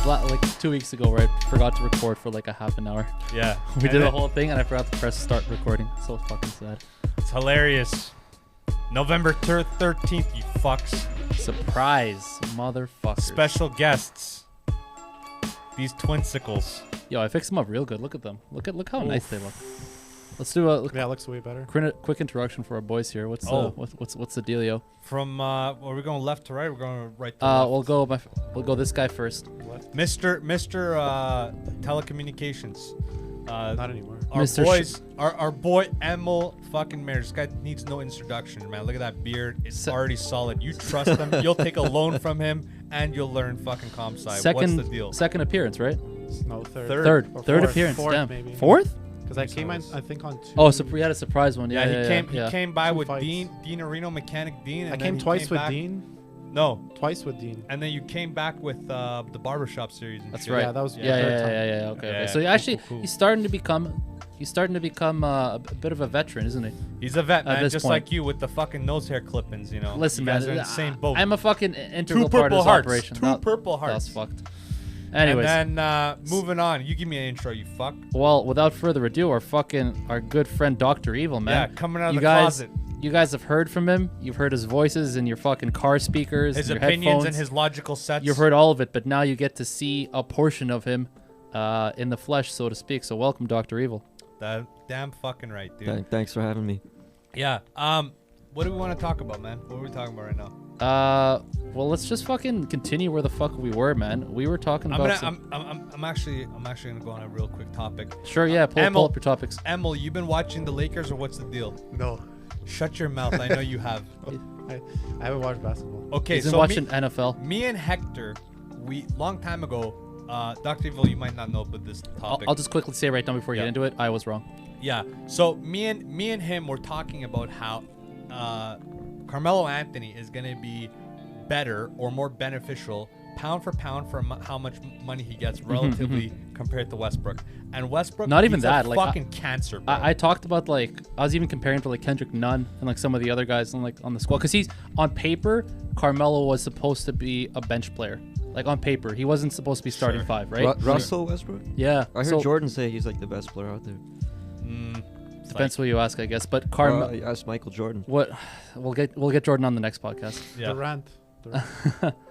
like 2 weeks ago where I forgot to record for like a half an hour. Yeah. We did the whole thing and I forgot to press start recording. So fucking sad. It's hilarious. November 13th, you fucks. Surprise, motherfuckers. Special guests. These twinsicles. Yo, I fixed them up real good. Look at them. Look how nice they look. Let's do a Yeah, it looks way better. quick introduction for our boys here. What's the dealio? From are we going left to right? Or we're going right to left. We'll go this guy first. Mr. Telecommunications. Not anymore. Our boy Emil fucking Mayer. This guy needs no introduction, man. Look at that beard. It's already solid. You trust him. You'll take a loan from him, and you'll learn fucking comp sci. What's the deal? Second appearance, right? No, third. Third Fourth. appearance. Fourth, Damn. maybe. Fourth? Because I came, I think, on two. Oh, so we had a surprise one. Yeah, Yeah, he came by Two with fights. Dean Areno, Mechanic Dean. And I then came he twice with back. Dean. No. Twice with Dean. And then you came back with the barbershop series. And That's shit. right. Yeah, that was Yeah. Okay. Yeah, So cool, actually, cool. he's starting to become a bit of a veteran, isn't he? He's a vet, At man, this just point. like you with the fucking nose hair clippings, you know. Listen, you guys man, are in the same boat. I'm a fucking integral Two part of purple this hearts. operation. Two purple hearts. That's fucked. Anyways, And then moving on, you give me an intro, you fuck. well, without further ado, our good friend Dr. Evil, man. Yeah, coming out of you the guys, closet. You guys have heard from him. You've heard his voices in your fucking car speakers, His your opinions headphones. and his logical sets. You've heard all of it, but now you get to see a portion of him in the flesh, so to speak. So welcome, Dr. Evil. That damn fucking right, dude. Thanks for having me. Yeah. What do we want to talk about, man? What are we talking about right now? Well, let's just fucking continue where the fuck we were, man. We were talking about. I'm actually gonna go on a real quick topic. Sure, yeah. Pull up your topics. Emil, you been watching the Lakers or what's the deal? No. Shut your mouth. I know you have. I haven't watched basketball. Okay, He's been so watching NFL. me and Hector, we long time ago. Dr. Evil, you might not know about this topic. I'll just quickly say right now before you Yeah. get into it, I was wrong. Yeah. So me and him were talking about how Carmelo Anthony is gonna be better or more beneficial pound for pound for how much money he gets relatively compared to Westbrook. And Westbrook, Not even he's that, a like, fucking cancer, bro. I talked about I was even comparing to like Kendrick Nunn and like some of the other guys on the squad because he's on paper. Carmelo was supposed to be a bench player. Like on paper, he wasn't supposed to be starting Sure. five, right? Russell Westbrook? Yeah. I heard Jordan say he's like the best player out there. Depends who you ask, I guess. But Carmelo. Ask Michael Jordan. What? We'll get Jordan on the next podcast. Yeah. Durant.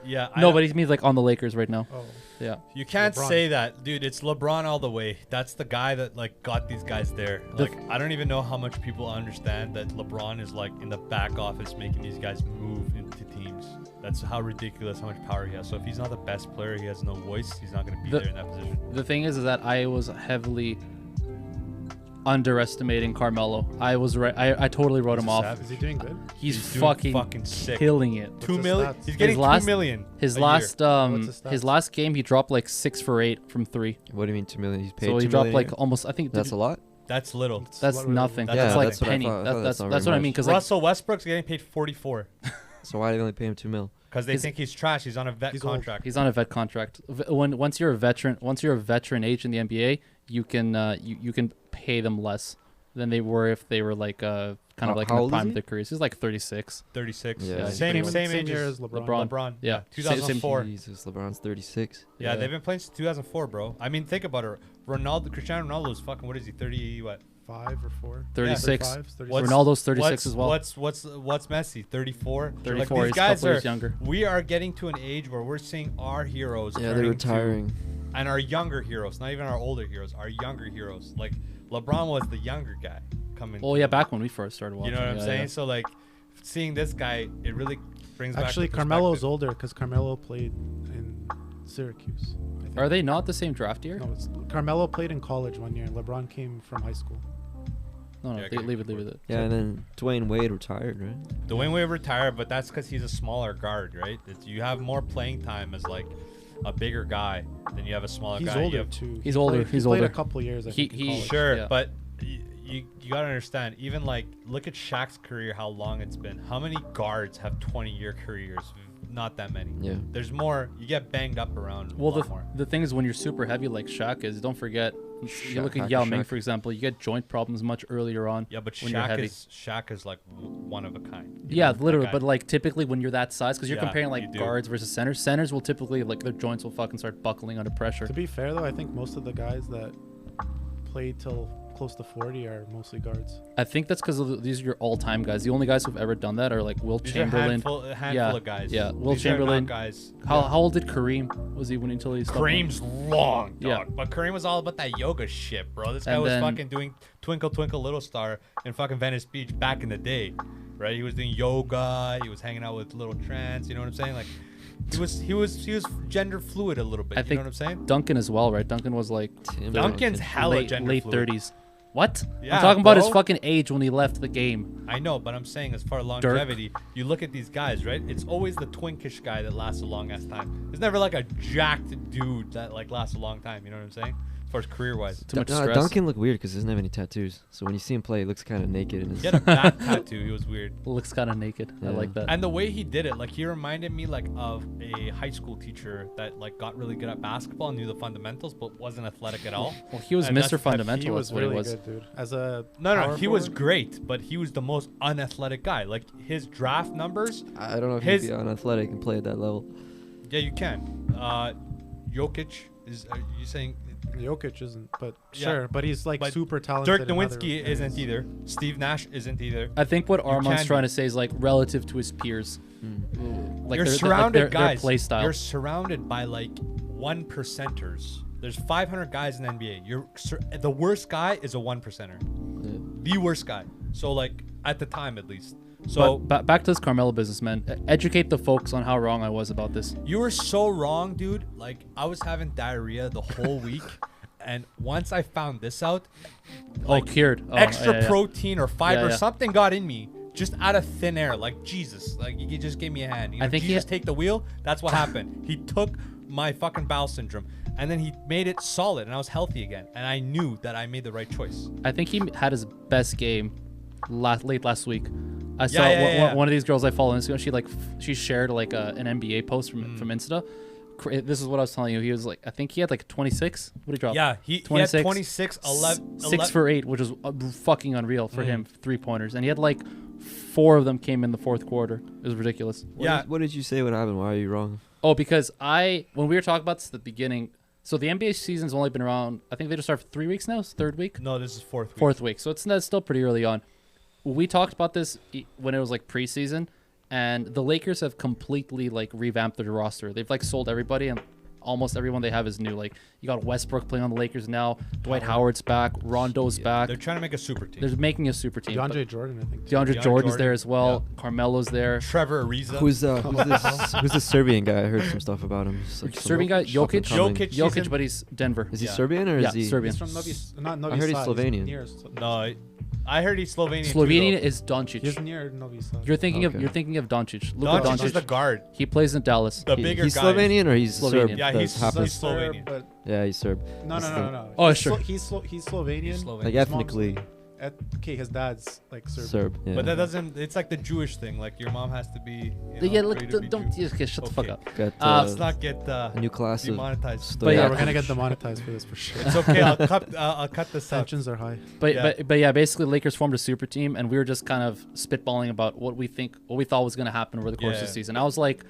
Yeah. No, but he means like on the Lakers right now. Oh. Yeah. You can't LeBron. say that, dude. It's LeBron all the way. That's the guy that like got these guys there. Like I don't even know how much people understand that LeBron is like in the back office making these guys move into teams. That's how ridiculous how much power he has. So if he's not the best player, he has no voice. He's not going to be there in that position. The thing is that I was heavily underestimating Carmelo. I was right. I totally wrote him off. Is he doing good? He's doing fucking sick. killing it. 2 his million. stats? He's getting His last- 2 million. His a last year. What's his his stats? last game he dropped like 6 for 8 from 3. What do you mean 2 million? He's paid So he 2 dropped million like a year? almost. I think That's a lot. That's little. that's What- nothing. Yeah, That's like that's what I penny. thought. I thought That's that's not what very I mean. much. Because like Russell Westbrook's getting paid 44 So why do they only pay him 2 mil? because they He's- think he's trash. He's on a vet He's old. contract. he's on a vet contract. Once you're a veteran age in the NBA, you can you can pay them less than they were if they were like kind of like in How the old is prime he? of their careers. He's like 36. 36. Yeah, he's Same pretty same Same age year as as LeBron. LeBron. Yeah. 2004. Jesus, LeBron's 36. Yeah, they've been playing since 2004, bro. I mean, think about it. Cristiano Ronaldo's fucking. What is he? 30? What? 5 or 4? 36. 35, 36. What's- Ronaldo's 36 as well. What's Messi? 34. 34. Like, He's these a guys couple are. years younger. We are getting to an age where we're seeing our heroes. Yeah, they're turning retiring. and our younger heroes, not even our older heroes, our younger heroes. Like LeBron was the younger guy coming. Oh yeah, back when we first started watching. You know what I'm yeah, saying? yeah. So like, seeing this guy, it really brings Actually, back. the Carmelo's perspective. older because Carmelo played in Syracuse. I think. Are they not the same draft year? No, Carmelo played in college 1 year. LeBron came from high school. No, Yeah, leave it. Yeah, and then Dwayne Wade retired, right? Dwayne Wade retired, but that's because he's a smaller guard, right? You have more playing time as like a bigger guy than you have a smaller He's guy. You older have- too. He's He older, played- he's he played older. a couple years. I He- think, in he- college. Sure, Yeah. but you gotta understand. Even like, look at Shaq's career, how long it's been. How many guards have 20-year careers? Not that many. Yeah. There's more. You get banged up around. Well, a lot more. the thing is, when you're super heavy like Shaq is, don't forget You look at Shaq- Yao Ming, Shaq. for example. You get joint problems much earlier on. Yeah, but when you're heavy. Shaq is like one of a kind. Yeah, That literally. guy. But like typically when you're that size, because you're Yeah, comparing you like do. guards versus centers. Centers will typically like their joints will fucking start buckling under pressure. To be fair though, I think most of the guys that play till close to 40 are mostly guards. I think that's because these are your all-time guys. The only guys who've ever done that are like Will These are Chamberlain. a handful Yeah, of guys. yeah, Will These are not Chamberlain. guys. How old did Kareem? Was he winning until he stopped? Kareem's long, dog. Yeah. But Kareem was all about that yoga shit, bro. This guy And was then- fucking doing Twinkle Twinkle Little Star in fucking Venice Beach back in the day, right? He was doing yoga. He was hanging out with little trans. You know what I'm saying? Like, he was gender fluid a little bit. I You think know what I'm saying? Duncan as well, right? Duncan was like Tim Duncan's hella late gender fluid. 30s. What? Yeah, I'm talking about his bro. fucking age when he left the game. I know, but I'm saying as far as longevity, you look at these guys, right? It's always the twinkish guy that lasts a long ass time. There's never like a jacked dude that like lasts a long time. You know what I'm saying? As far as career wise. Too much stress. Duncan looked weird because he doesn't have any tattoos. So when you see him play, he looks kind of naked. In his He had a back tattoo. He was weird. Looks kind of naked. I Yeah. like that. And the way he did it, like he reminded me like of a high school teacher that like got really good at basketball and knew the fundamentals, but wasn't athletic at all. Well, he was And Mr. that's- He Fundamental. was That's what really he was. good, dude. As a No, power he was forward, great, but he was the most unathletic guy. Like his draft numbers, I don't know if His- he'd be unathletic and play at that level. yeah, you can. Jokic is. Are you saying Jokic isn't, but Yeah. sure. But he's like But super talented. Dirk in other Nowitzki areas. isn't either? Steve Nash isn't either. I think what Armand's can trying be. to say is like relative to his peers. Like You're their- surrounded, their guys. play style. You're surrounded by like 1%ers. There's 500 guys in the NBA. The worst guy is a 1%er. The worst guy. So like at the time at least. So But back to this Carmelo business, man. Educate the folks on how wrong I was about this. you were so wrong, dude. Like I was having diarrhea the whole week, and once I found this out, like, Cured. Oh, extra yeah, yeah. protein or fiber, yeah. something got in me just out of thin air. Like Jesus, like you just gave me a hand. You know, I think he Jesus ha- take the wheel. That's what happened. He took my fucking bowel syndrome, and then he made it solid, and I was healthy again. And I knew that I made the right choice. I think he had his best game late last week. I saw yeah. one of these girls I follow on Instagram. She shared like an NBA post from Insta. This is what I was telling you. He was like, I think he had like 26. What did he drop? Yeah, he had 26, 11, 6 for 8, which is fucking unreal for him. 3-pointers, and he had like 4 of them came in the fourth quarter. It was ridiculous. What did you say? What happened? Why are you wrong? Oh, because when we were talking about this at the beginning, so the NBA season's only been around. I think they just started 3 weeks now. It's third week. No, this is fourth week. Fourth week. So that's still pretty early on. We talked about this when it was like preseason, and the Lakers have completely like revamped their roster. They've like sold everybody, and almost everyone they have is new. Like you got Westbrook playing on the Lakers now. Dwight Howard's back. Rondo's back. They're trying to make a super team. They're making a super team. but DeAndre Jordan, I think. DeAndre DeAndre Jordan's there Jordan, as well. Carmelo's there. Trevor Ariza. Who's this Serbian guy? I heard some stuff about him. Some Serbian guy, Jokic. Jokic. he's Jokic, in- but he's Denver. Is he Yeah. Serbian or Yeah, is he? Serbian. He's from not Novi I heard he's Sad, Slovenian. near No, I heard he's Slovenian. too, Slovenia though. is Doncic. He's near Novi Sad. You're thinking Okay. of Doncic. Luka Doncic is the Doncic. guard. He plays in Dallas. The bigger He's guy. Slovenian or he's Slovenian. Serb? Yeah, That's he's half He's of- Slovenian. But Yeah, he's Serb. no. Oh, He's sure. He's Slovenian. He's Slovenian. Like His mom's- ethnically Okay, his dad's like Serbian. Serb. Yeah. But that doesn't. It's like the Jewish thing. Like your mom has to be. Yeah, know, look, free to be don't Jew. okay, shut the fuck Okay. up. Got Let's not get a new class of demonetized. stoic- But Yeah, yeah. we're gonna get demonetized for this for sure. It's okay. I'll cut this out. Tensions are high. But yeah, basically Lakers formed a super team, and we were just kind of spitballing about what we thought was going to happen over the course of the Yeah. season. I was like,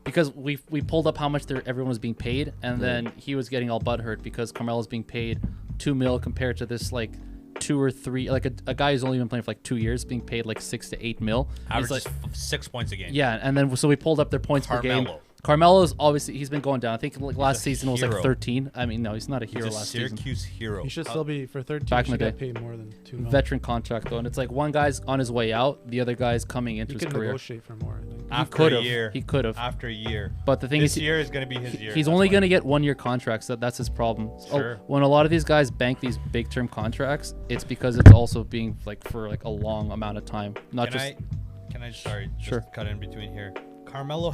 because we pulled up how much everyone was being paid, and then he was getting all butthurt because Carmelo's being paid $2 million compared to this like 2 or 3, like a guy who's only been playing for like 2 years being paid like $6 to $8 million. He's Averages like, 6 points a game. yeah, and then so we pulled up their points per game. Carmelo. Carmelo's obviously he's been going down. I think like last a season was like hero. 13. I mean, no, he's not a He's hero a last season. Syracuse hero. He should still be for 13. Back in He the should day. get paid more than $2 million. Veteran contract though, and it's like one guy's on his way out, the other guy's coming into He his could career. negotiate for more. I think. After could a have. year. He could have. After a year. But the thing This is, year is going to be his year. he's that's only why. going to get 1 year contracts. That's his problem. Sure. When a lot of these guys bank these big term contracts, it's because it's also being like for like a long amount of time, not Can I sorry, just Sure. cut in between here. Carmelo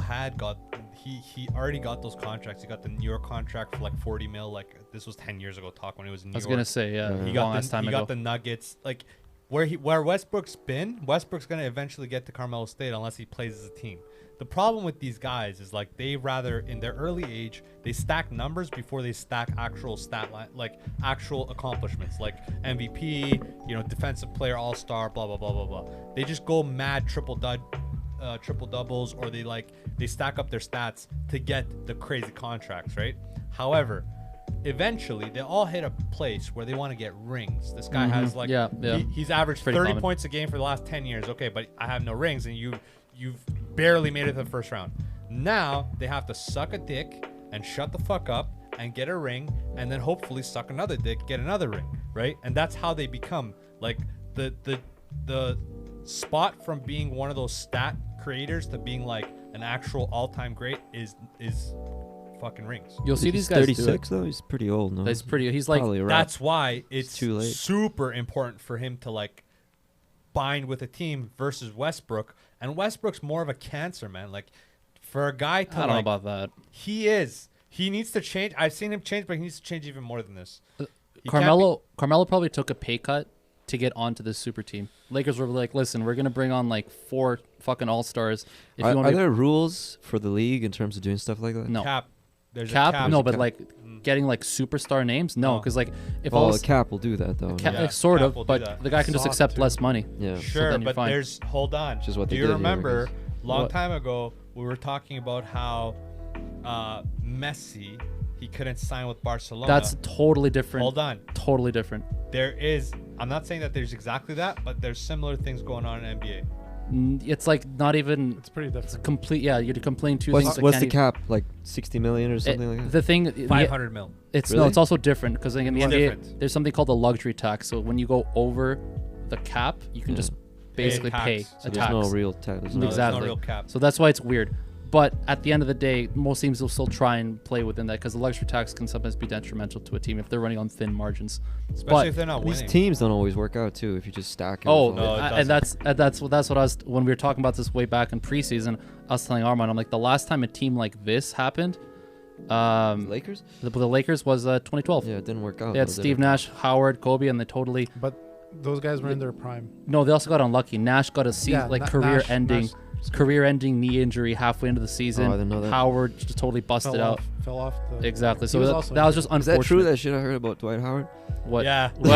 he already got those contracts. He got the New York contract for like 40 mil. Like this was 10 years ago talk when he was in New I was York. gonna say yeah, He long got ass time he ago. got the Nuggets. Like where Westbrook's been, Westbrook's gonna eventually get to Carmelo State unless he plays as a team. the problem with these guys is like they rather in their early age they stack numbers before they stack actual stat line, like actual accomplishments, like MVP, defensive player, all-star, blah blah blah blah blah. They just go mad triple doubles, or they stack up their stats to get the crazy contracts, right? However, eventually they all hit a place where they want to get rings. This guy has he's averaged Pretty 30 common. points a game for the last 10 years. Okay, but I have no rings, and you've barely made it to the first round. Now they have to suck a dick and shut the fuck up and get a ring, and then hopefully suck another dick, get another ring, right? And that's how they become like the spot from being one of those stat creators to being like an actual all-time great is fucking rings. You'll see He's these guys 36 though. He's pretty old. No, He's pretty. He's like Probably a wrap. That's why it's too late. super important for him to like bind with a team versus Westbrook. And Westbrook's more of a cancer, man. Like for a guy to I don't know about that. He needs to change. I've seen him change, but he needs to change even more than this. Carmelo probably took a pay cut to get onto this super team. Lakers were like, listen, we're gonna bring on like 4 fucking all-stars. If you Are want there rules for the league in terms of doing stuff like that? no Cap. There's cap, a cap. no, but Cap. like getting like superstar names, no, No. because like if Well, all a cap will do that though. Cap, Yeah, like, sort Cap of, will do but that. the guy can just Soft, accept too. less money. Yeah. Sure, then you're but fine. there's hold on. Which is what Do they you did here, I remember guess. long What? time ago we were talking about how Messi, he couldn't sign with Barcelona. That's totally different. hold on. Totally different. I'm not saying that there's exactly that, but there's similar things going on in NBA. It's like not even It's pretty different. complete. Yeah, you're complaining two things. that What's the can't cap? Like 60 million or even- something like that? The thing, 500 mil. it's Really? no, it's also different because in the It's NBA, different. there's something called the luxury tax. So when you go over the cap, you can Yeah. just basically tax. pay So a So tax. there's no real tax. There's No, no there's Exactly. no real cap. So that's why it's weird. But at the end of the day, most teams will still try and play within that because the luxury tax can sometimes be detrimental to a team if they're running on thin margins. Especially but if they're not These winning. teams don't always work out too if you just stack it. Oh, with no, all- it and that's what I was when we were talking about this way back in preseason. I was telling Armand, I'm like, the last time a team like this happened, Lakers? the Lakers was 2012. Yeah, it didn't work out. They had though, did Steve it? Nash, Howard, Kobe, and they totally But those guys were in their prime. no. They also got unlucky. Nash got a career-ending knee injury halfway into the season. Oh, I didn't know that. Howard just totally busted out. Fell off. The, Exactly. He So was that also was just injured. Is unfortunate. that true? That shit I heard about Dwight Howard? What? Yeah. What?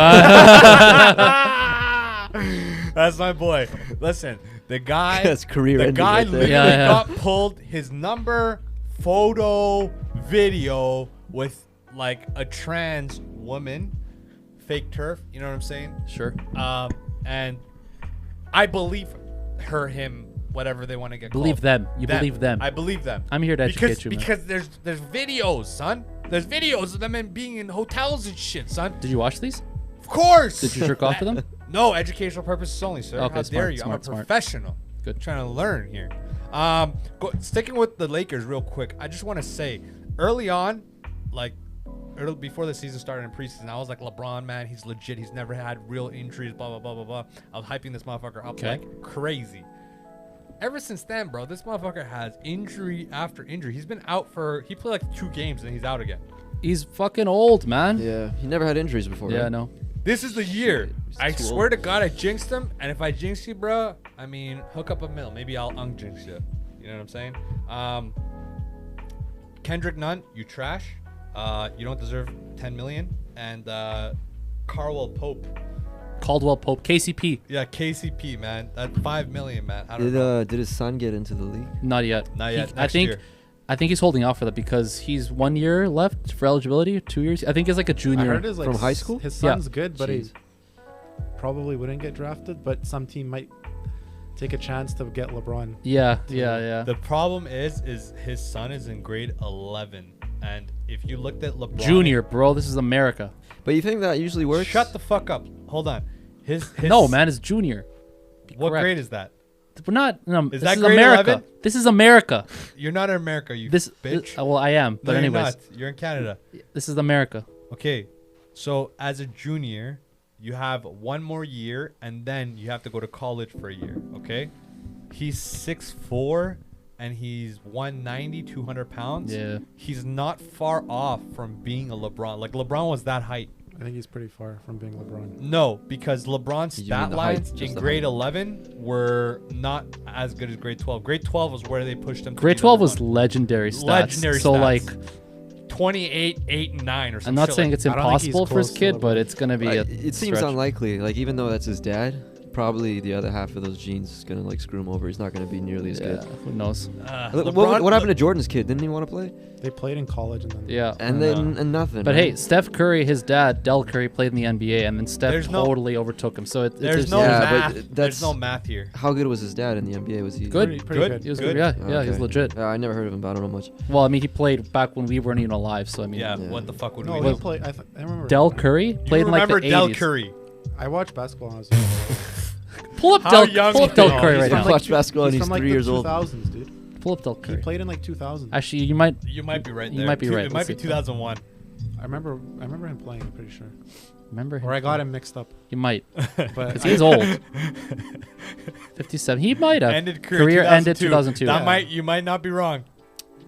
That's my boy. Listen, the guy. That's career The ending guy right there. literally Yeah, yeah. got pulled his number, photo, video with like a trans woman, fake turf. You know what I'm saying? Sure. And I believe him, whatever they want to get. Believe called. them. You believe them. I believe them. I'm here to educate you, man. Because there's videos, son. There's videos of them being in hotels and shit, son. Did you watch these? Of course. Did you jerk off to them? No, educational purposes only, sir. Okay, How smart, dare you? I'm a smart, smart. professional. Good. Trying to learn here. Sticking with the Lakers real quick, I just want to say, early on, before the season started in preseason, I was like, LeBron, man, he's legit. He's never had real injuries, blah, blah, blah, blah, blah. I was hyping this motherfucker up Okay. like crazy. Ever since then, bro, this motherfucker has injury after injury. He played like 2 games and he's out again. He's fucking old, man. Yeah, he never had injuries before. Yeah, right? no. This is the year. He's I too swear old. to God, I jinxed him. And if I jinx you, bro, I mean, hook up a mill. Maybe I'll unjinx you. You know what I'm saying? Kendrick Nunn, you trash. You don't deserve 10 million. And Caldwell Pope. Caldwell Pope, KCP. Yeah, KCP, man. That 5 million, man. I don't know. Did his son get into the league? Not yet. Not yet. I Next think year. I think he's holding out for that because he's 1 year left for eligibility, 2 years. I think he's like a I junior. heard his, like, From high school? His Yeah. son's good, but he Jeez. probably wouldn't get drafted. But some team might take a chance to get LeBron. Yeah. The problem is his son is in grade 11. And if you looked at LeBron. Junior, bro. This is America. But you think that usually works? Shut the fuck up. Hold on. His No, man, it's junior. What correct. grade is that? We're not. No, Is this that is grade America. 11? This is America. You're not in America, you This. bitch. Well, I am. But No, anyways, you're not. You're in Canada. this is America. Okay, so as a junior, you have 1 more year, and then you have to go to college for a year. Okay, he's 6'4", and he's 190, 200 pounds. Yeah. He's not far off from being a LeBron. Like LeBron was that height. I think he's pretty far from being LeBron. No, because LeBron's You mean stat the height, lines just in the grade height. 11 were not as good as grade 12. Grade 12 was where they pushed him. To Grade be 12 number was one. legendary stats. Legendary so stats. like, 28, 8, and 9 or something. I'm not saying it's I don't think he's impossible for his close to kid, but LeBron. it's gonna be It seems stretch. unlikely. Like even though that's his dad, probably the other half of those genes is gonna like screw him over. He's not gonna be nearly as Yeah, good. who knows? What happened to Jordan's kid? Didn't he want to play? They played in college and then. Yeah. And then and nothing. But right? hey, Steph Curry, his dad, Del Curry, played in the NBA, and then Steph There's no- totally overtook him. So There's it's no Yeah, but math. that's- There's no math here. how good was his dad in the NBA? Was he Good. Pretty Good. good. He was Good. good. Yeah, Oh, yeah, he's okay. legit. I never heard of him, but I don't know much. Well, I mean, he played back when we weren't even alive. So I mean, Yeah, Yeah. what the fuck would No, we he do? played. I remember. Del Curry You played in like remember the Del 80s. Curry? I watched basketball when I was young. Pull up How Del. young Pull is up Del he? Curry He's right from now. like Watch basketball and he's he's from like 3 years the old. 2000s, dude. Pull up Del He Curry. played in like 2000. Actually, you might. You might be right You there. might be right. It might Let's be see. 2001. I remember him playing. I'm pretty sure. Remember him? Or I got him mixed up. You might. But Because he's old. 57. He might have. Ended Career ended 2002. That Yeah. might you might not be wrong.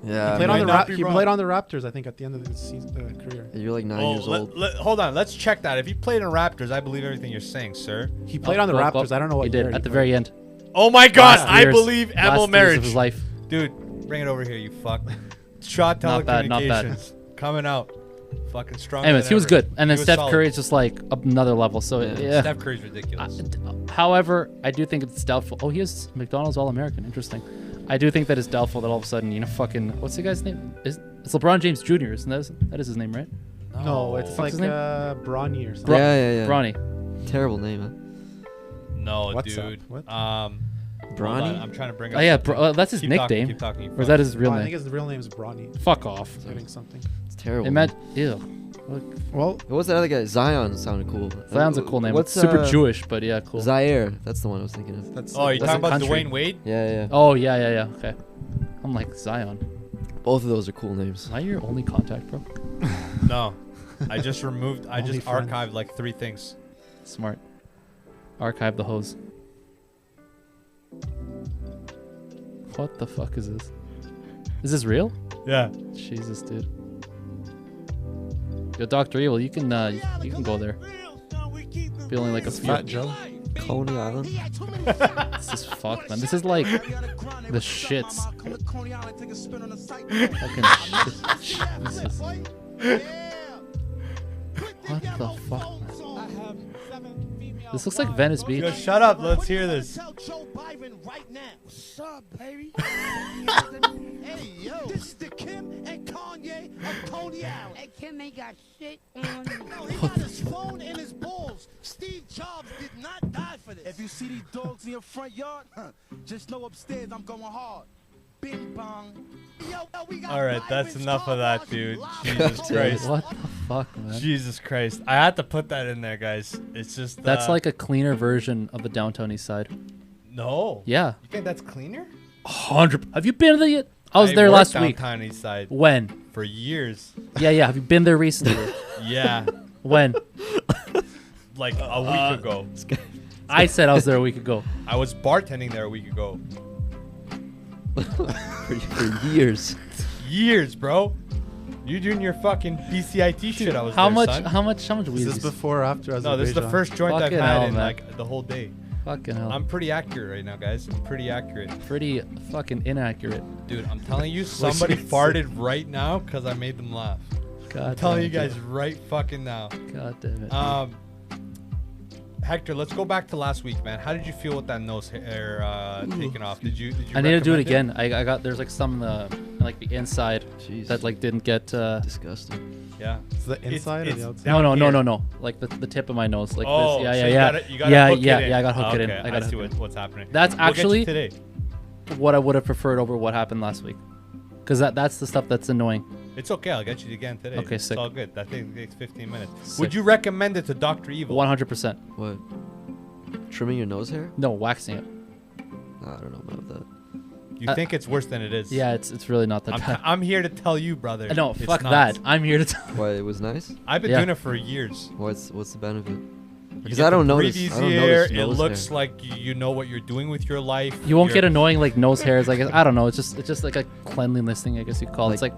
Yeah, he played might on the not be he wrong. played on the Raptors. I think at the end of the season, career. you're like 9 Oh, years old. hold on. Let's check that. If he played in Raptors, I believe everything you're saying, sir. He played on the Go, go. Raptors. I don't know what he did year at the played. very end. Oh my God! Last I years- believe last Emil years marriage. of his life. Dude, bring it over here, you fuck. Shot Not bad, not bad. telecommunications coming out. Fucking strong. Anyways, he was good, and then Steph Curry. Curry is just like another level. So Yeah. yeah. Steph Curry's ridiculous. However, I do think it's doubtful. Oh, he is McDonald's All-American. Interesting. I do think that it's doubtful that all of a sudden, fucking what's the guy's name? It's LeBron James Jr. Isn't that is his name, right? No, it's What's like his name? Bronny or something. Yeah. Bronny. Terrible name, huh? No, What's dude. that? What? Hold on, Bronny? I'm trying to bring up. Oh yeah, something. that's his Keep nickname. Keep talking. Or is that his real I think name? his real name is Bronny. Fuck off. Getting something. It's terrible. Imagine, ew. Well, What was that other guy? Zion sounded cool. Zion's a cool name. What's It's super Jewish, but yeah, cool. Zaire. That's the one I was thinking of. that's. Oh, you're That's talking a about country. Dwayne Wade? Yeah. Oh yeah. Okay. I'm like Zion. Both of those are cool names. Am I your only contact, bro? No, I just removed. I Only just friends. archived like 3 things. Smart. Archive the hose. What the fuck is this? Is this real? Yeah. Jesus, dude. Yo, Dr. Evil, you can go there. Be only like a few. Fat Joe. Coney Island. This is fucked, man. This is like the shits. Fucking shit. Jesus. What the fuck, man? This looks like Venice Beach. Yo, shut up. Let's hear this. What's up, baby? Hey, yo. This is the Kim and Kanye of Coney Island. Hey, Kim ain't got shit on. No, he got his phone and his balls. Steve Jobs did not die for this. If you see these dogs in your front yard, just know upstairs I'm going hard. Bing bong. Yo, we got All right, that's Byron's enough of that, Starbucks dude. live. Jesus Christ. What the fuck, man? Jesus Christ. I had to put that in there, guys. It's just. That's like a cleaner version of the downtown east side. No. Yeah. You think that's cleaner? 100. Have you been there yet? I was there worked last week. downtown East Side When? for years. Yeah. Have you been there recently? Yeah. When? Like a week ago. I said I was there a week ago. I was bartending there a week ago. for years. Years, bro. You doing your fucking PCIT shit. I was How there, much? son. How much weed? Is is this this? before or after Azerbaijan? No, this is the first joint I've Fucking had hell, in man. like the whole day. Fucking hell. I'm pretty accurate right now, guys. I'm pretty accurate. pretty fucking inaccurate. Dude, I'm telling you, somebody farted right now because I made them laugh. God. I'm telling you damn it. guys right fucking now. God damn it. Hector, let's go back to last week, man. How did you feel with that nose hair taken off? Did you I need to do it recommend again. I got there's like some like the inside Jeez. that like didn't get. Disgusting. Yeah. Is the inside or it's the outside? down here. No. Like the tip of my nose. Like Oh, this. Yeah. so you gotta yeah. hook it in. I got hooked in. Okay, I got see hooked in. what's happening. That's We'll get you actually today. what I would have preferred over what happened last week. Because that's the stuff that's annoying. It's okay. I'll get you again today. Okay, it's sick. all good. That thing takes 15 minutes. Sick. Would you recommend it to Dr. Evil? 100%. What? Trimming your nose hair? No, waxing it. I don't know about that. You think it's worse than it is? Yeah, it's really not that bad. I'm here to tell you, brother. No, it's fuck not. that. I'm here to tell. Why it was nice? I've been Yeah. doing it for years. What's the benefit? You Because get I don't the notice. breathe I don't easier, notice It nose looks hair. like you know what you're doing with your life. You won't You're- get annoying like nose hairs. Like I don't know. It's just like a cleanliness thing. I guess you call it. It's like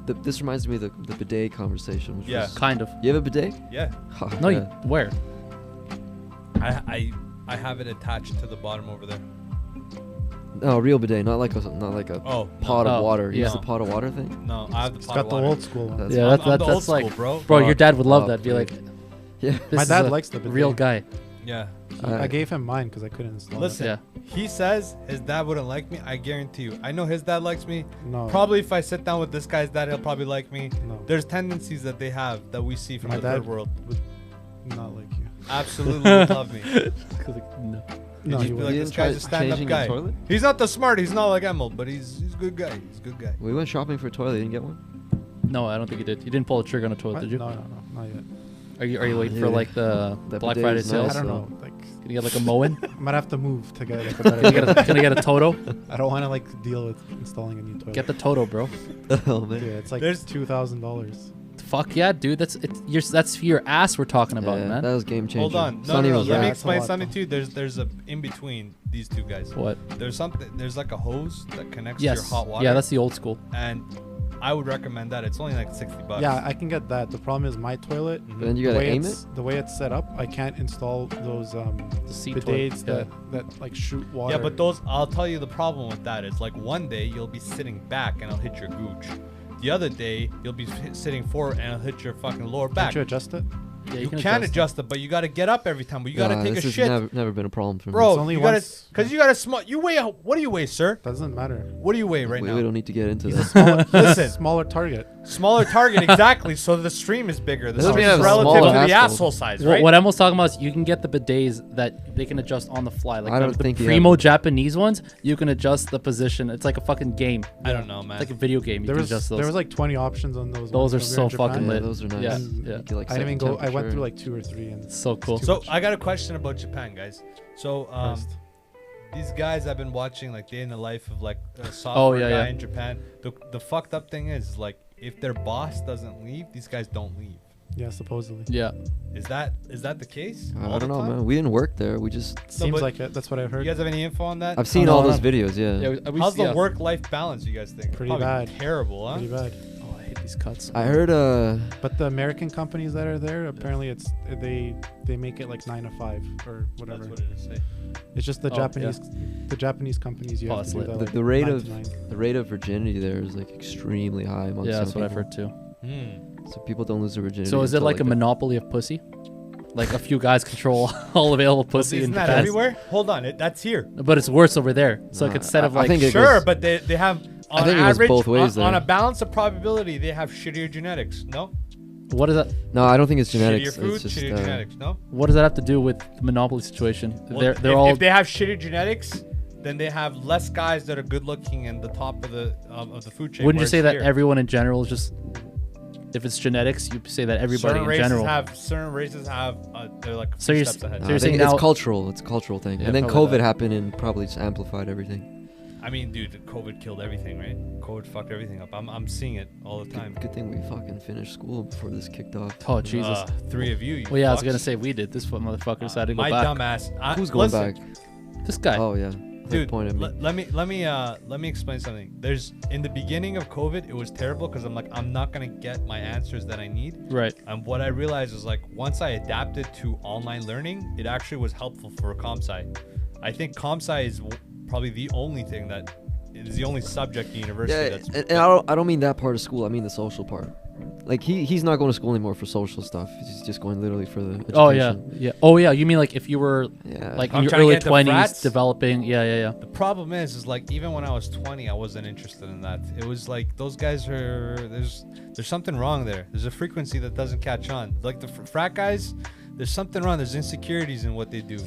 this reminds me of the bidet conversation. Which Yeah. was, Kind of. you have a bidet? Yeah. No, Yeah. where? I have it attached to the bottom over there. No, real bidet, not like a Oh, pot of Oh, water. You use yeah. the pot of water thing. No, I have the It's pot got of the water. old school one. That's Yeah, I'm the old that's school, like, bro. bro, your dad would love Oh, that. Be like, Yeah. this My is dad a likes the bidet. real guy. Yeah. I gave him mine because I couldn't install Listen, Yeah. he says his dad wouldn't like me. I guarantee you. I know his dad likes me. it. No. Probably if I sit down with this guy's dad, he'll probably like me. No. There's tendencies that they have that we see from My the dad third world. would not like you. Absolutely would love me. No. No, You'd he be would. like, You this didn't try guy's a stand-up changing the guy. toilet? He's not the smart. He's not like Emil, but he's a good guy. He's a good guy. We went shopping for a toilet. You didn't get one? No, I don't think you did. You didn't pull the trigger on a toilet, What? did you? No, not yet. Are you waiting for Dude, like the that Black bidet Friday is sales? I don't so- know. Like, Can you get like a Moen? I might have to move to get like a Can you get better. a, can you get a Toto? I don't want to like deal with installing a new toilet. Get the Toto, bro. Oh man. Yeah, it's like There's- $2,000. Fuck yeah, dude. That's your ass we're talking about, Yeah, man. that was game changer. Hold on. No, Sonny no, no. was Let me right. That's a explain lot, something though. to you. There's a in between these two guys. What? There's something. There's like a hose that connects to your Yes. hot water. Yeah, that's the old school. And I would recommend that. It's only like $60. Yeah, I can get that. The problem is my toilet. Mhm. But then you the gotta way aim it. it's- The way it's set up, I can't install those The seat bidets toilet. that like shoot water. Yeah, but those. I'll tell you the problem with that is like one day you'll be sitting back and it'll hit your gooch. The other day you'll be sitting forward and it'll hit your fucking lower back. Can't you adjust it? Yeah, You can adjust it, but you gotta get up every time. But you gotta Nah, take a this has shit, never been a problem for me. bro. It's only you gotta, once- cause you gotta small. You weigh. What do you weigh, sir? Doesn't matter. What do you weigh right we, now? we don't need to get into He's a that. smaller, Listen. smaller target. Smaller target, exactly. So the stream is bigger. The Doesn't stream mean I is have a relative small to the asshole. asshole size, What, right? what Emil's talking about is you can get the bidets that they can adjust on the fly. Like I don't the think you primo have- Japanese ones, you can adjust the position. It's like a fucking game. I don't know, man. It's like a video game. You There can was adjust those. there was like 20 options on those. Those ones are over so in Japan. fucking Yeah, lit. those are nice. Yeah, And yeah. You get, like, I didn't even second go. I went temperature. through like 2 or 3 and So cool. So I got a question about Japan, guys. So pressed. these guys I've been watching like day in the life of like a software yeah, guy yeah. in Japan. The fucked up thing is like if their boss doesn't leave, these guys don't leave. Yeah, supposedly. Yeah. Is that the case? I all don't the know, time? man. We didn't work there. We just. Seems but like it. That's what I've You heard. guys have any info on that? I've seen no, all no. those videos. Yeah. How's the work-life balance? You guys think? Pretty Probably bad. Terrible, huh? Pretty bad. Oh, I hate these cuts. I heard. But the American companies that are there, apparently they make it like 9 to 5 or whatever. That's what it is. It's just the Oh, yeah. Japanese companies you Oh, have it's to do lit. that. The- like the rate 9 of- to 9. the rate of virginity there is like extremely high among Yeah, some that's what I've people. heard too. So people don't lose their virginity. So is it until, like a monopoly of pussy? Like a few guys control all available pussy Isn't in that Japan? everywhere? Hold on, that's here. But it's worse over there. So like Nah, instead of I like think it Sure, goes- but they have I on think it goes average both ways on there. a balance of probability they have shittier genetics. No, what is that? No, I don't think it's genetics. shittier food, It's just, shittier genetics. No, What does that have to do with the monopoly situation? Well, they're if, all if they have shittier genetics, then they have less guys that are good looking and the top of the food chain. Wouldn't you whereas say that here, everyone in general is just if it's genetics, you say that everybody certain in races general. certain races have they're like So few you're steps ahead. so I you're think saying it's now- cultural. It's a cultural thing. Yeah, And then probably COVID that. happened and probably just amplified everything. I mean, dude, COVID killed everything, right? COVID fucked everything up. I'm seeing it all the time. Good thing we fucking finished school before this kicked off. Oh Jesus. 3 of you. Well, yeah, I was fucks. gonna say we did. This motherfucker decided to go my back. dumbass. Who's going listen, back? This guy. Oh yeah. Dude, Point at me. let me explain something. There's in the beginning of COVID, it was terrible because I'm like I'm not gonna get my answers that I need. Right. And what I realized is like once I adapted to online learning, it actually was helpful for comp sci. I think comp sci is probably the only thing that is the only subject in university Yeah, that's. and I don't mean that part of school. I mean the social part. Like he's not going to school anymore for social stuff. He's just going literally for the education. Oh yeah. Yeah. Oh yeah. You mean like if you were Yeah. like I'm in your trying to early get into 20s frats. developing? Yeah. The problem is like even when I was 20, I wasn't interested in that. It was like those guys are there's something wrong there. There's a frequency that doesn't catch on. Like the frat guys, there's something wrong. There's insecurities in what they do.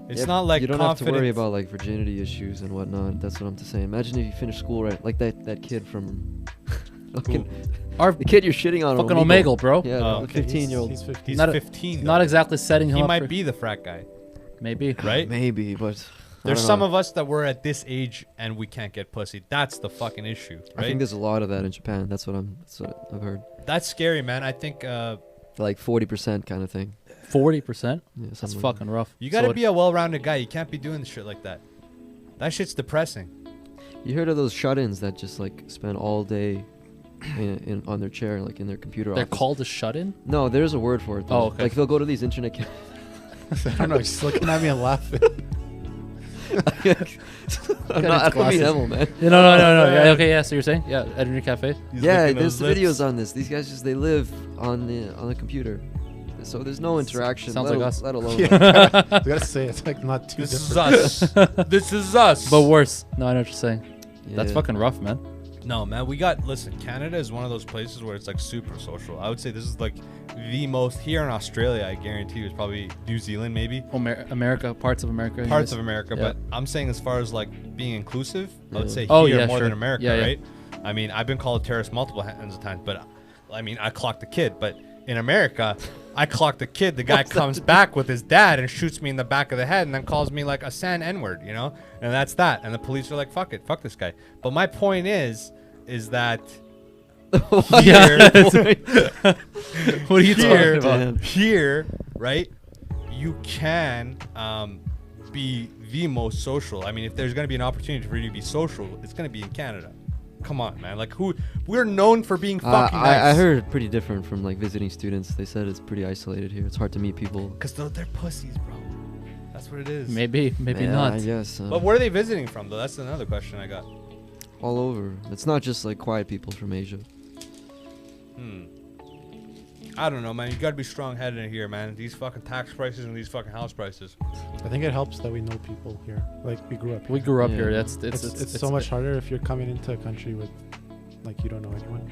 It's Yep, not like you don't have to worry confidence. about like virginity issues and whatnot. That's what I'm saying. Imagine if you finish school right, like that kid from, fucking, Our the kid you're shitting on. fucking Omegle. Omegle, bro. Yeah, Oh, the okay, 15-year-old. He's 15. He's Not a- 15. Not though. exactly setting him He up might for, be the frat guy, maybe. right? Maybe, but I There's don't some know. of us that were at this age and we can't get pussy. That's the fucking issue, I think right? there's a lot of that in Japan. That's what I've heard. That's scary, man. I think Like 40% kind of thing. 40%. Yeah, That's something like fucking rough. you gotta So be a well-rounded guy. You can't be doing shit like that. That shit's depressing. that. You heard of those shut-ins that just like spend all day on their chair, like in their computer They're office. called a shut-in. No, there's a word for it. Though. Oh, okay. Like they'll go to these internet. I don't know. Just looking at me and laughing. I'm not. I don't mean Emil, man. Yeah, no. Yeah, okay, yeah. So you're saying, yeah, at your cafe. Yeah, there's videos on this. These guys they live on the computer, so there's no interaction. Sounds like us. Let alone. Yeah, I gotta say it's like not too This is different. us. This is us. But worse. No, I know what you're saying. That's Yeah. fucking rough, man. No, man, listen, Canada is one of those places where it's like super social. I would say this is like the most, here in Australia, I guarantee you, it's probably New Zealand, maybe. America, parts of America. Parts anyways. of America, Yeah. but I'm saying as far as like being inclusive, I would Yeah. say Oh, here yeah, more sure. than America, Yeah, yeah. right? I mean, I've been called a terrorist multiple times, but I mean, I clocked a kid, but in America, I clocked a kid. The guy comes back with his dad and shoots me in the back of the head and then calls me like a sand N-word, you know? And that's that. And the police are like, fuck it, fuck this guy. But my point is that Yeah. here, What are you here, talking about? here, right? You can be the most social. I mean, if there's gonna be an opportunity for you to be social, it's gonna be in Canada. Come on, man. Like, we're known for being fucking nice. I heard pretty different from like visiting students. They said it's pretty isolated here. It's hard to meet people. Because they're pussies, bro. That's what it is. Maybe Yeah, not. I guess. But where are they visiting from, though? That's another question I got. All over. It's not just like quiet people from Asia. I don't know, man. You gotta be strong-headed in here, man. These fucking tax prices and these fucking house prices. I think it helps that we know people here. Like we grew up. We here. grew up Yeah. here. It's so much harder if you're coming into a country with, like, you don't know anyone.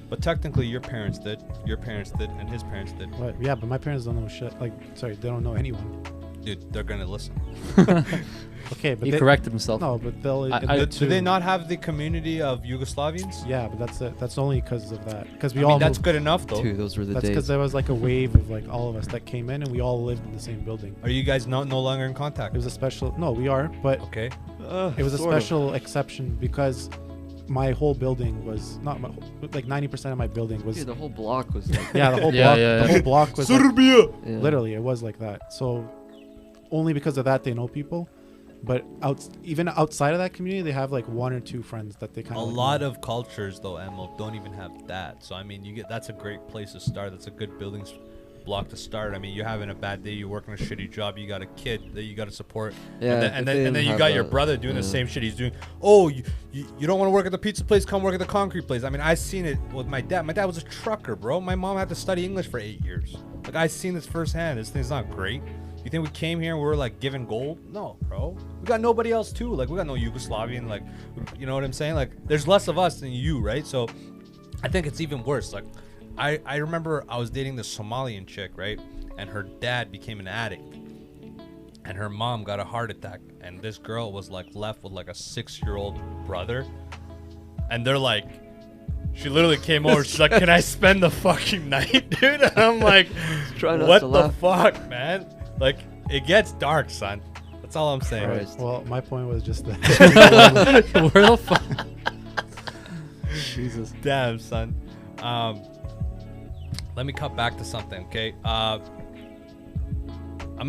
But technically, your parents did, and his parents did. But yeah, but my parents don't know shit. Like, sorry, they don't know anyone. Dude, they're gonna listen. Okay, but He they, corrected himself. no, but they'll. I- admit Do they to- not have the community of Yugoslavians? Yeah, but that's it. That's only because of that. Because we I all. mean, that's moved. good enough, though. Dude, those were the That's because days. there was like a wave of like all of us that came in, and we all lived in the same building. Are you guys no longer in contact? It was a special. No, we are, but Okay. it was a Sort of. special exception because my whole building was not my, like 90% of my building was. Dude, the whole block was like. Yeah, the whole Yeah, block. yeah, The yeah. whole block was like, Serbia! Yeah. literally it was like that. So only because of that they know people, but even outside of that community they have like one or two friends that they kind A of. lot of cultures, though, Emil, don't even have that. So I mean, that's a great place to start. That's a good building block to start. I mean, you're having a bad day, you're working a shitty job, you got a kid that you got to support, Yeah, and if they then didn't you have got your that, brother doing the yeah. same shit he's doing. Oh, you don't want to work at the pizza place? Come work at the concrete place. I mean, I seen it with my dad. My dad was a trucker, bro. My mom had to study English for 8 years. Like, I seen this firsthand. This thing's not great. You think we came here and we were like given gold? No, bro. We got nobody else too. Like, we got no Yugoslavian. Like, you know what I'm saying? Like, there's less of us than you, right? So I think it's even worse. Like, I remember I was dating this Somalian chick, right? And her dad became an addict. And her mom got a heart attack. And this girl was like left with like a 6-year-old brother. And they're like, she literally came over. She's like, can I spend the fucking night, dude? And I'm like, Try not what to the laugh. fuck, man? Like, it gets dark, son. That's all I'm saying. Christ. Well, my point was just that. Where the fuck? Jesus. Damn, son. Let me cut back to something, okay? I'm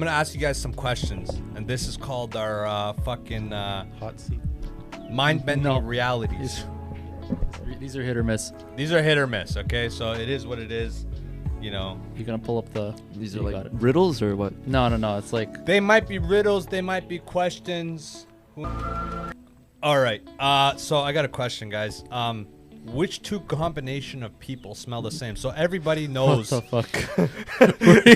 gonna ask you guys some questions, and this is called our fucking Hot seat. mind-bending No. realities. These are hit or miss. These are hit or miss, okay? So it is what it is, you know. You're gonna pull up the. These are you like got it. riddles or what? No. It's like They might be riddles, they might be questions. All right. So I got a question, guys. Which two combination of people smell the same? So everybody knows. what the fuck?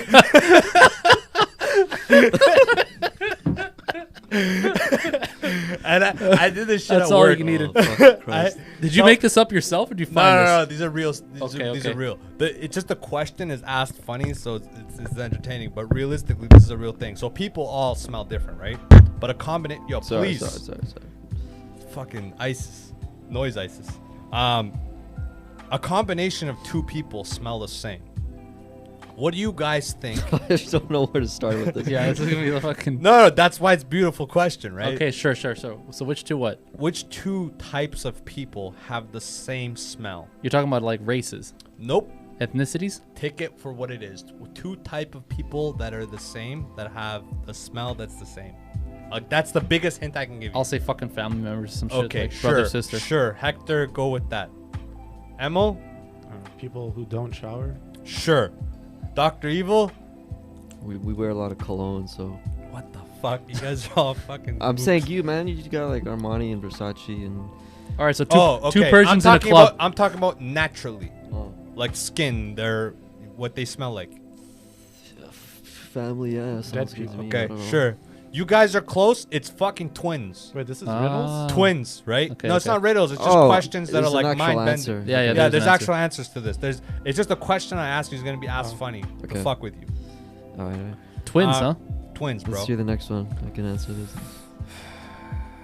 And I did this shit That's at all work. you needed. Oh, fuck, Christ. Did you So- make this up yourself or did you find No, this? these are real. These Okay. are real. It's just the question is asked funny, so it's entertaining. But realistically, this is a real thing. So people all smell different, right? But a combination. Yo, Sorry, please. sorry. Fucking ISIS. Noise ISIS. A combination of two people smell the same. What do you guys think? I just don't know where to start with this. Yeah, this is gonna be the fucking. No, that's why it's a beautiful question, right? Okay, sure. So which two what? Which two types of people have the same smell? You're talking about like races, Nope. ethnicities? Take it for what it is. Two type of people that are the same, that have a smell that's the same. That's the biggest hint I can give you. I'll say fucking family members, some shit Okay, like sure, brother, sister. sure. Hector, go with that. Emil? People who don't shower. Sure. Dr. Evil? We wear a lot of cologne, so. What the fuck? You guys are all fucking. I'm oops. saying you, man. You got like Armani and Versace and. All right, so Okay. two Persians in a club. I'm talking about naturally. Oh. Like skin. They're what they smell like. Family, yeah. Sounds good to me. I Okay, don't know. sure. You guys are close. It's fucking twins. Wait, this is Ah. riddles? Twins, right? Okay, no, it's okay. not riddles. It's just Oh, questions that are there's like an actual mind answer. bending. Yeah, Yeah, there's there's an actual answers to this. It's just a question I ask you is gonna be asked funny to Okay. fuck with you. All right. Twins, Uh, huh? Twins, bro. Let's hear the next one. I can answer this.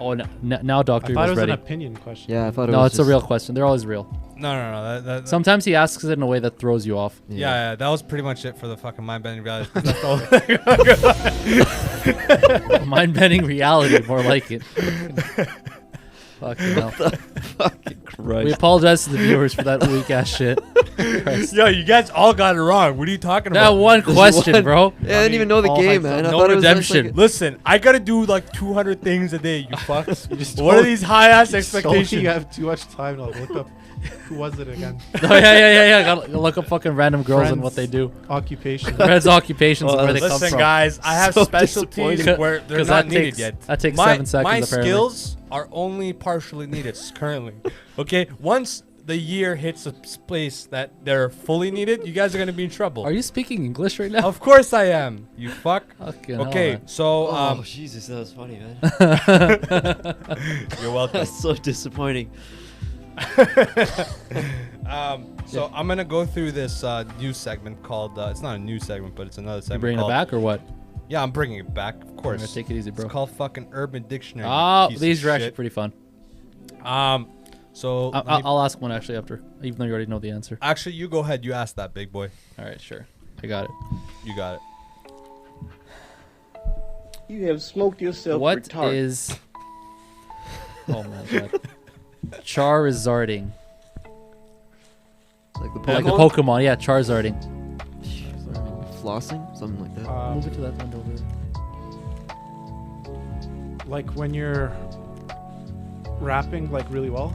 Oh, now I Doctor thought it was was ready. an opinion question. Yeah, I thought it No, was. it's a just- real question. They're always real. No. That, Sometimes he asks it in a way that throws you off. yeah, that was pretty much it for the fucking mind bending reality. Mind bending reality, more like it. Fucking hell. Fucking Christ. We apologize to the viewers for that weak ass shit. Christ. Yo, you guys all got it wrong. What are you talking That about? one question, bro. Yeah, I didn't even know the all game, hyped man. up. I No thought it was just redemption. like Listen, I gotta do like 200 things a day. You fucks. just What are told- these high ass So expectations? you have too much time to look up who was it again. Oh, yeah. Gotta look up fucking random girls and what Friends. they do. Occupation. Friends' occupations and where they come Listen, from. guys, I have So specialties disappointing. where they're 'Cause not that needed takes- yet. that takes 7 seconds, My apparently. skills are only partially needed currently. Okay, once the year hits a place that they're fully needed, you guys are gonna be in trouble. Are you speaking English right now? Of course I am. You fuck. Fucking hell, Okay, man. so Oh, Jesus, that was funny, man. you're welcome. That's so disappointing. So I'm gonna go through this news segment called. It's not a news segment, but it's another You segment. bringing it called- back or what? Yeah, I'm bringing it back, of course. Alright, take it easy, bro. It's called fucking Urban Dictionary. you Oh, piece of these are actually shit. pretty fun. So let me- I'll ask one actually after, even though you already know the answer. actually, you go ahead. You ask that, big boy. All right, sure. I got it. You got it. You have smoked yourself What retarded. is... Oh, my God. Charizarding. It's like the Like a Pokemon. Pokemon, yeah, Charizarding. Flossing? Something like that. Move it to that window over there. Like when you're rapping like really well,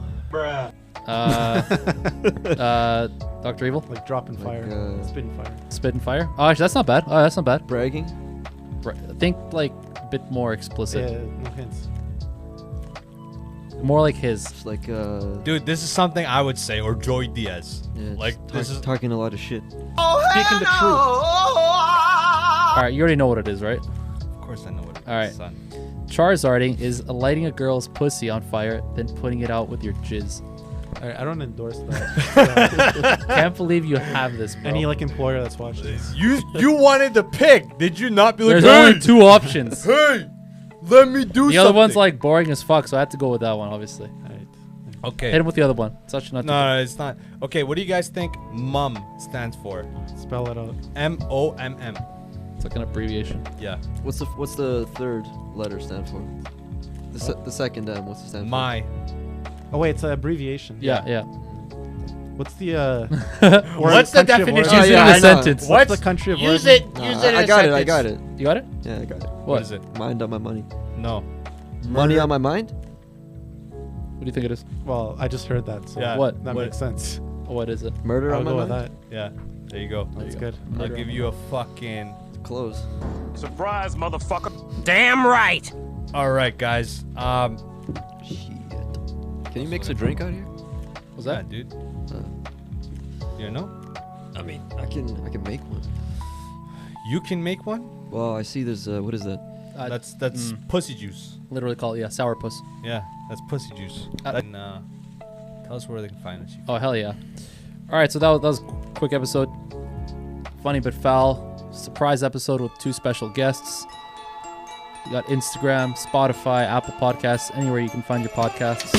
Dr. Evil? like dropping Like, fire, spitting fire. Spit and fire? Oh, actually, that's not bad. Oh, that's not bad. Bragging? Think, like, a bit more explicit. Yeah, no hints. More like his. It's like, Dude, this is something I would say, or Joey Diaz. yeah, Like, just this is. talking a lot of shit. Speaking the truth. All right, you already know what it is, right? Of course, I know what it is, All right. son. Charizarding is lighting a girl's pussy on fire, then putting it out with your jizz. I don't endorse that. Can't believe you have this, bro. Any like employer that's watching this. You wanted to pick. Did you not be like, There's hey, only 2 options. hey, let me do something. The other one's like boring as fuck, so I had to go with that one, obviously. Alright. Okay. Hit him with the other one. It's actually not too No, it's not. Okay, what do you guys think MUM stands for? Spell it out. MOMM. bad. It's like an abbreviation. Yeah. What's the third letter stand for? The second M. What's it stand for? My. Oh wait, it's an abbreviation. Yeah. What's the What's the country of definition? origin? Use it in I a know. sentence. What's the country of Use origin? it. Nah, Use it. I got it. I got it. You got it? Yeah, I got it. What is it? Mind on my money. No. Money on my mind? What do you think it is? Well, I just heard that, so Yeah. What? that What- makes sense. What is it? Murder I'll on my go with mind? that. Yeah. There you go. That's you good. I'll Murder give on you a fucking. Close. Surprise, motherfucker. Damn right. All right, guys. Shit. Can you mix a drink out here? Was Yeah, that? dude. Uh, You know? I mean, I can make one. You can make one. Well, I see there's what is that? That's mm. pussy juice. Literally call it, yeah, sourpuss. Yeah, that's pussy juice. And, tell us where they can find us. Oh, hell yeah. All right, so that was a quick episode. Funny but foul. Surprise episode with 2 special guests. You got Instagram, Spotify, Apple Podcasts, anywhere you can find your podcasts,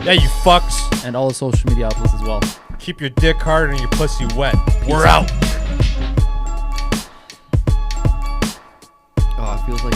Yeah, you fucks. and all the social media outlets as well. Keep your dick hard and your pussy wet. We're out. Oh, it feels like